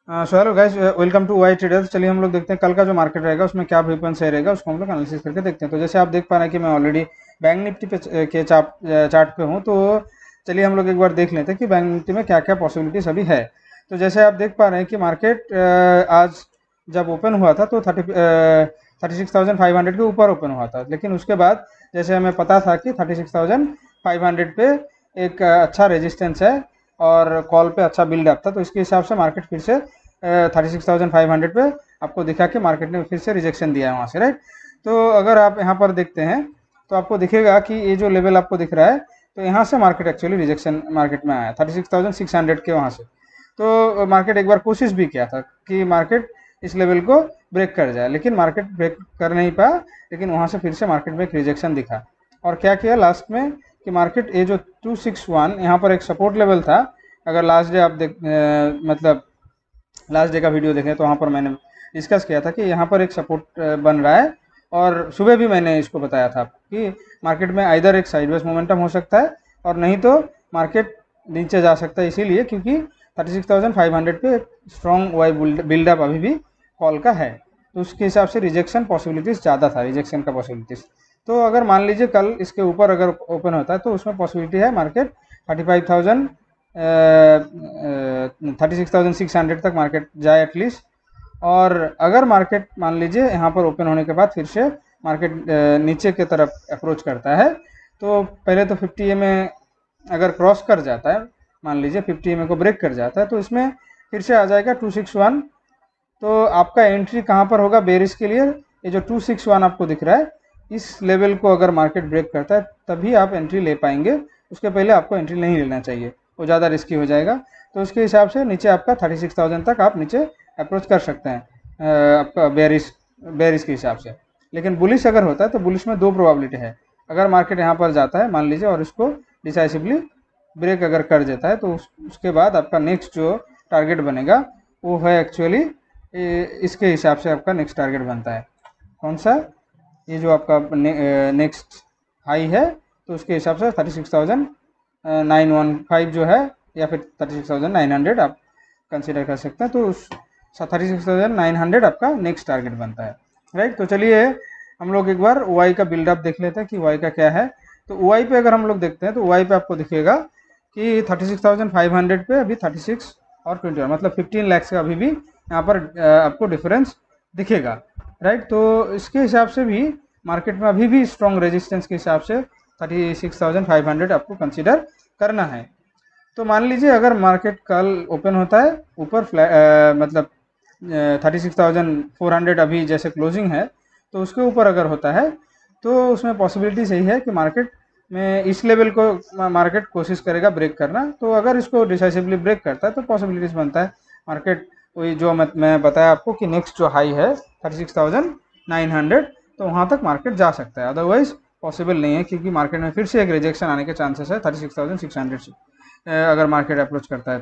So hello guys, welcome to Y Traders. चलिए हम लोग देखते हैं कल का जो मार्केट रहेगा उसमें क्या व्यू पॉइंट सही रहेगा, उसको हम लोग एनालिसिस करके देखते हैं। तो जैसे आप देख पा रहे हैं कि मैं ऑलरेडी बैंक निफ्टी पे के चार्ट पे हूँ। तो चलिए हम लोग एक बार देख लेते हैं कि बैंक निफ्टी में क्या क्या पॉसिबिलिटीज अभी है। तो जैसे आप देख पा रहे हैं कि मार्केट आज जब ओपन हुआ था तो 36,500 के ऊपर ओपन हुआ था, लेकिन उसके बाद जैसे हमें पता था कि 36,500 पे एक अच्छा रेजिस्टेंस है और कॉल पे अच्छा बिल्डअप था, तो इसके हिसाब से मार्केट फिर से 36,500 पे आपको दिखा कि मार्केट ने फिर से रिजेक्शन दिया है वहाँ से, राइट। तो अगर आप यहाँ पर देखते हैं तो आपको दिखेगा कि ये जो लेवल आपको दिख रहा है, तो यहाँ से मार्केट एक्चुअली रिजेक्शन मार्केट में आया 36,600 के वहाँ से। तो मार्केट एक बार कोशिश भी किया था कि मार्केट इस लेवल को ब्रेक कर जाए, लेकिन मार्केट ब्रेक कर नहीं पाया, लेकिन वहाँ से फिर से मार्केट में एक रिजेक्शन दिखा। और क्या किया लास्ट में कि मार्केट ये जो 261 यहाँ पर एक सपोर्ट लेवल था। अगर लास्ट डे आप मतलब लास्ट डे का वीडियो देखें तो वहाँ पर मैंने डिस्कस किया था कि यहाँ पर एक सपोर्ट बन रहा है, और सुबह भी मैंने इसको बताया था कि मार्केट में आइदर एक साइडवेज मोमेंटम हो सकता है और नहीं तो मार्केट नीचे जा सकता है, इसीलिए क्योंकि 36,500 पे स्ट्रॉन्ग वाई बिल्डअप अभी भी कॉल का है। तो उसके हिसाब से रिजेक्शन पॉसिबिलिटीज़ ज़्यादा था, रिजेक्शन का पॉसिबिलिटीज़। तो अगर मान लीजिए कल इसके ऊपर अगर ओपन होता है तो उसमें पॉसिबिलिटी है मार्केट 36,600 तक मार्केट जाए एटलीस्ट। और अगर मार्केट मान लीजिए यहाँ पर ओपन होने के बाद फिर से मार्केट नीचे की तरफ अप्रोच करता है, तो पहले तो 50 EMA अगर क्रॉस कर जाता है, मान लीजिए 50 EMA को ब्रेक कर जाता है, तो इसमें फिर से आ जाएगा 261। तो आपका एंट्री कहाँ पर होगा बेरिश के लिए? ये जो 261 आपको दिख रहा है, इस लेवल को अगर मार्केट ब्रेक करता है तभी आप एंट्री ले पाएंगे, उसके पहले आपको एंट्री नहीं लेना चाहिए, वो ज़्यादा रिस्की हो जाएगा। तो उसके हिसाब से नीचे आपका 36,000 तक आप नीचे अप्रोच कर सकते हैं आपका बेरिश के हिसाब से। लेकिन बुलिश अगर होता है तो बुलिश में दो प्रोबेबिलिटी है। अगर मार्केट यहाँ पर जाता है मान लीजिए और इसको डिसाइसिवली ब्रेक अगर कर देता है, तो उसके बाद आपका नेक्स्ट जो टारगेट बनेगा वो है एक्चुअली इसके हिसाब से आपका नेक्स्ट टारगेट बनता है कौन सा, ये जो आपका नेक्स्ट हाई है, तो उसके हिसाब से 36,915 जो है, या फिर 36,900 आप कंसिडर कर सकते हैं। तो उस 36,900 आपका नेक्स्ट टारगेट बनता है, राइट। तो चलिए हम लोग एक बार वाई का बिल्डअप देख लेते हैं कि वाई का क्या है। तो वाई पे अगर हम लोग देखते हैं तो वाई पे आपको दिखेगा कि 36,500 पे अभी 36 और 21 मतलब 15 लाख का अभी भी यहाँ पर आपको डिफरेंस दिखेगा, राइट। तो इसके हिसाब से भी मार्केट में अभी भी स्ट्रॉन्ग रेजिस्टेंस के हिसाब से 36,500 आपको कंसीडर करना है। तो मान लीजिए अगर मार्केट कल ओपन होता है ऊपर मतलब 36,400 अभी जैसे क्लोजिंग है, तो उसके ऊपर अगर होता है तो उसमें पॉसिबिलिटी सही है कि मार्केट में इस लेवल को मार्केट कोशिश करेगा ब्रेक करना। तो अगर इसको डिसाइसिवली ब्रेक करता है तो पॉसिबिलिटीज बनता है मार्केट वही जो मैं बताया आपको कि नेक्स्ट जो हाई है 36,900, तो वहाँ तक मार्केट जा सकता है। अदरवाइज पॉसिबल नहीं है, क्योंकि मार्केट में फिर से एक रिजेक्शन आने के चांसेस है 36,600 से अगर मार्केट अप्रोच करता है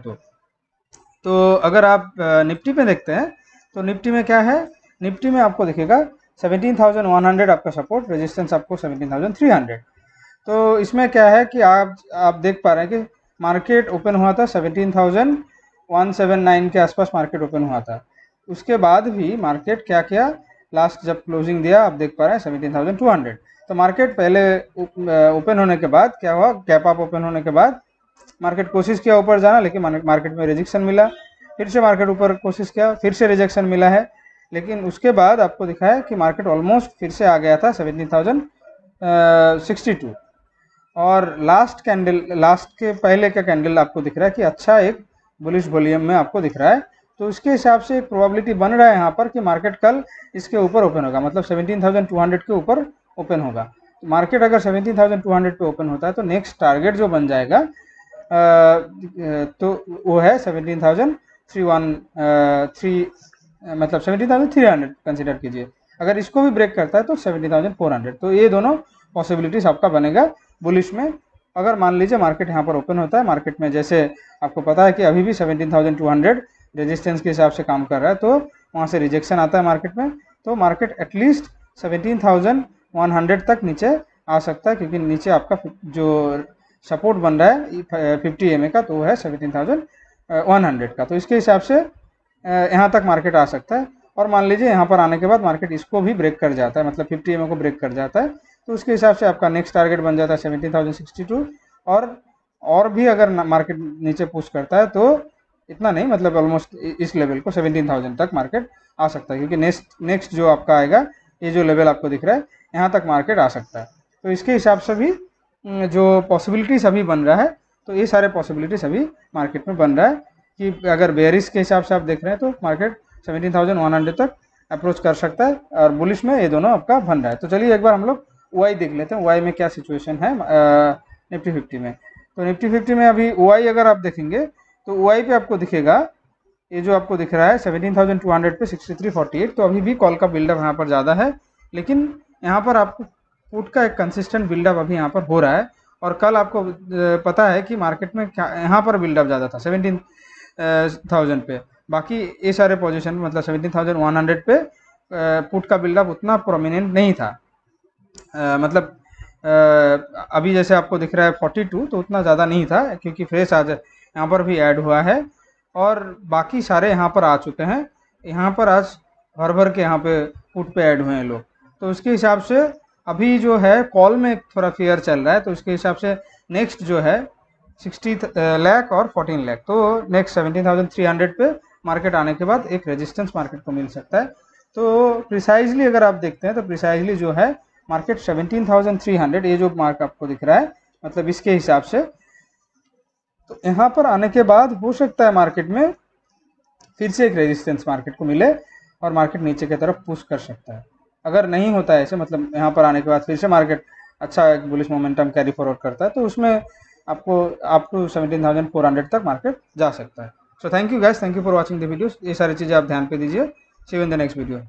तो अगर आप निफ्टी पे देखते हैं तो निफ्टी में क्या है, निफ्टी में आपको दिखेगा 17,100 आपका सपोर्ट, रेजिस्टेंस आपको 17,300। तो इसमें क्या है कि आप देख पा रहे हैं कि मार्केट ओपन हुआ था 17,179 के आसपास मार्केट ओपन हुआ था। उसके बाद भी मार्केट क्या किया, लास्ट जब क्लोजिंग दिया आप देख पा रहे हैं 17,200। तो मार्केट पहले ओपन होने के बाद क्या हुआ, गैप अप ओपन होने के बाद मार्केट कोशिश किया ऊपर जाना, लेकिन मार्केट में रिजेक्शन मिला। फिर से मार्केट ऊपर कोशिश किया, फिर से रिजेक्शन मिला है। लेकिन उसके बाद आपको दिखा है कि मार्केट ऑलमोस्ट फिर से आ गया था 17,062, और लास्ट कैंडल, लास्ट के पहले का कैंडल आपको दिख रहा है कि अच्छा एक बुलिश वॉल्यूम में आपको दिख रहा है। तो इसके हिसाब से एक प्रोबेबिलिटी बन रहा है यहाँ पर कि मार्केट कल इसके ऊपर ओपन होगा, मतलब 17,200 के ऊपर ओपन होगा। मार्केट अगर 17,200 पे ओपन होता है तो नेक्स्ट टारगेट जो बन जाएगा तो वो है 17,313, मतलब 17,300 कंसिडर कीजिए। अगर इसको भी ब्रेक करता है तो 17,400। तो ये दोनों पॉसिबिलिटीज आपका बनेगा बुलिश में। अगर मान लीजिए मार्केट यहाँ पर ओपन होता है, मार्केट में जैसे आपको पता है कि अभी भी 17,200 रेजिस्टेंस के हिसाब से काम कर रहा है, तो वहाँ से रिजेक्शन आता है मार्केट में, तो मार्केट एटलीस्ट 17,100 तक नीचे आ सकता है, क्योंकि नीचे आपका जो सपोर्ट बन रहा है 50 EMA का, तो वो है 17,100 का। तो इसके हिसाब से यहाँ तक मार्केट आ सकता है। और मान लीजिए यहाँ पर आने के बाद मार्केट इसको भी ब्रेक कर जाता है, मतलब 50 EMA को ब्रेक कर जाता है, तो उसके हिसाब से आपका नेक्स्ट टारगेट बन जाता है 17,062। और भी अगर मार्केट नीचे पुश करता है तो इतना नहीं, मतलब ऑलमोस्ट इस लेवल को 17,000 तक मार्केट आ सकता है, क्योंकि नेक्स्ट जो आपका आएगा, ये जो लेवल आपको दिख रहा है, यहाँ तक मार्केट आ सकता है। तो इसके हिसाब से भी जो पॉसिबिलिटीज अभी बन रहा है, तो ये सारे पॉसिबिलिटीज अभी मार्केट में बन रहा है कि अगर बेयरिश के हिसाब से आप देख रहे हैं तो मार्केट 17,100 तक अप्रोच कर सकता है, और बुलिश में ये दोनों आपका बन रहा है। तो चलिए एक बार हम लोग OI देख लेते हैं, OI में क्या सिचुएशन है निफ्टी 50 में। तो निफ्टी 50 में अभी OI अगर आप देखेंगे तो OI पे आपको दिखेगा, ये जो आपको दिख रहा है 17,200 पे 63.48, तो अभी भी कॉल का बिल्डअप यहाँ पर ज़्यादा है, लेकिन यहाँ पर आपको पुट का एक कंसिस्टेंट बिल्डअप अभी यहाँ पर हो रहा है। और कल आपको पता है कि मार्केट में क्या यहाँ पर बिल्डअप ज़्यादा था 17,000 पे, बाकी ये सारे पोजीशन मतलब 17,100 पे पुट का बिल्डअप उतना प्रोमिनेंट नहीं था। मतलब अभी जैसे आपको दिख रहा है 42, तो उतना ज़्यादा नहीं था, क्योंकि फ्रेश आज यहाँ पर भी ऐड हुआ है और बाकी सारे यहाँ पर आ चुके हैं। यहाँ पर आज भर भर के यहाँ पे पुट पे ऐड हुए हैं लोग, तो उसके हिसाब से अभी जो है कॉल में थोड़ा फेयर चल रहा है, तो उसके हिसाब से नेक्स्ट जो है 60 लाख और 14 लाख, तो नेक्स्ट 17,300 पे मार्केट आने के बाद एक रेजिस्टेंस मार्केट को मिल सकता है। तो प्रिसाइजली अगर आप देखते हैं तो प्रिसाइजली जो है मार्केट 17,300, ये जो मार्क आपको दिख रहा है, मतलब इसके हिसाब से, तो यहाँ पर आने के बाद हो सकता है मार्केट में फिर से एक रेजिस्टेंस मार्केट को मिले और मार्केट नीचे की तरफ पुश कर सकता है। अगर नहीं होता है ऐसे, मतलब यहाँ पर आने के बाद फिर से मार्केट अच्छा एक बुलिश मोमेंटम कैरी फॉरवर्ड करता है, तो उसमें आपको अप टू 17,400 तक मार्केट जा सकता है। So thank you guys, thank you for watching the videos. ये सारी चीज़ें आप ध्यान पे दीजिए। See you in the next video.